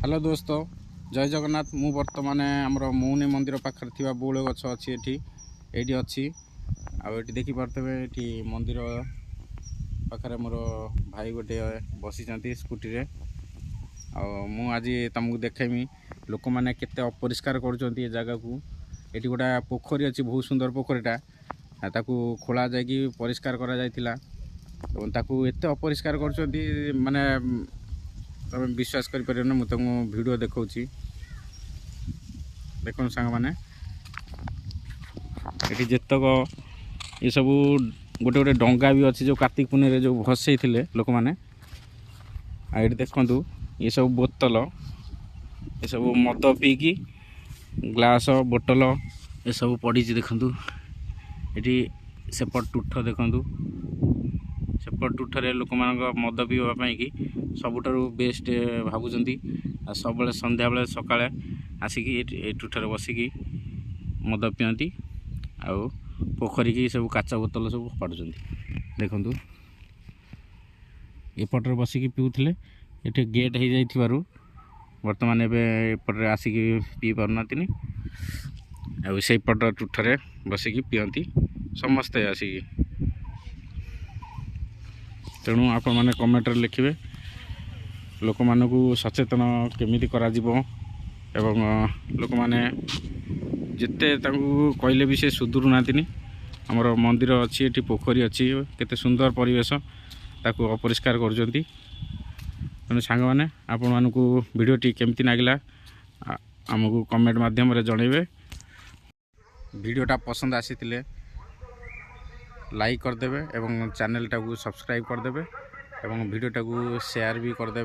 Hello दोस्तों जय जगन्नाथ मु बर्तमान आमर मौनी मंदिर पाखे थी बौल गछ अच्छी ये अच्छी आठी देखिपे ये मंदिर पाखे मोर भाई गोटे बसी स्कूटी आज तुमको देखेमी लोक मैंने केते अपरिष्कार कर जगह को ये गोटे पोखरी अच्छी बहुत सुंदर पोखरीटा ताकू खोला जाकि परिष्कार करा जायतिला ताकू एते अपरिष्कार कर माने तुम विश्वास कर मुझे तुमको वीडियो देखा देख सांग मैंने ये जितक ये सब गोटे गोटे डंगा भी अच्छी जो कार्तिक पूर्णिमा जो भसई थे लोक मैंने ये देखु ये सब बोतल ये सब मद पीकी ग्लास बोतल ये सब पड़ी देखु ये सेपट तुठ देखु सेपट तुठरे लोक मान मद पीवाई कि सबुठार बेस्ट भावुंट सब संध्या बेले सका आसिकी तुठरे बसिकी मद पिंती आउ पोखरी की सब काचा बोतल सब फाड़ुं देखु एपटे बसिकी पिउथिले ये गेट हो जाइथिबारु वर्तमान एपटे आसिकी पी पारना से पट तुठरे बसिकी पियंती समस्ते आसिकी तेणु आपण मैंने कमेंट लिखे लोक मानू सचेतन केमिति करा जीवो एवं लोक मैंने जिते कहले भी से सुधुरु नातिनी आमर मंदिर अच्छी ये पोखरी अच्छी केते सुंदर परिवेश ताकू अपरिष्कार कर तेणु सांग मैंने आपण मानू वीडियोटी केमती लगिला आमको कमेंट माध्यम जनइबे वीडियोटा पसंद आसी लाइक करदे एवं चैनल टाकू सब्सक्राइब करदे एवं वीडियोटा को शेयर भी करदे।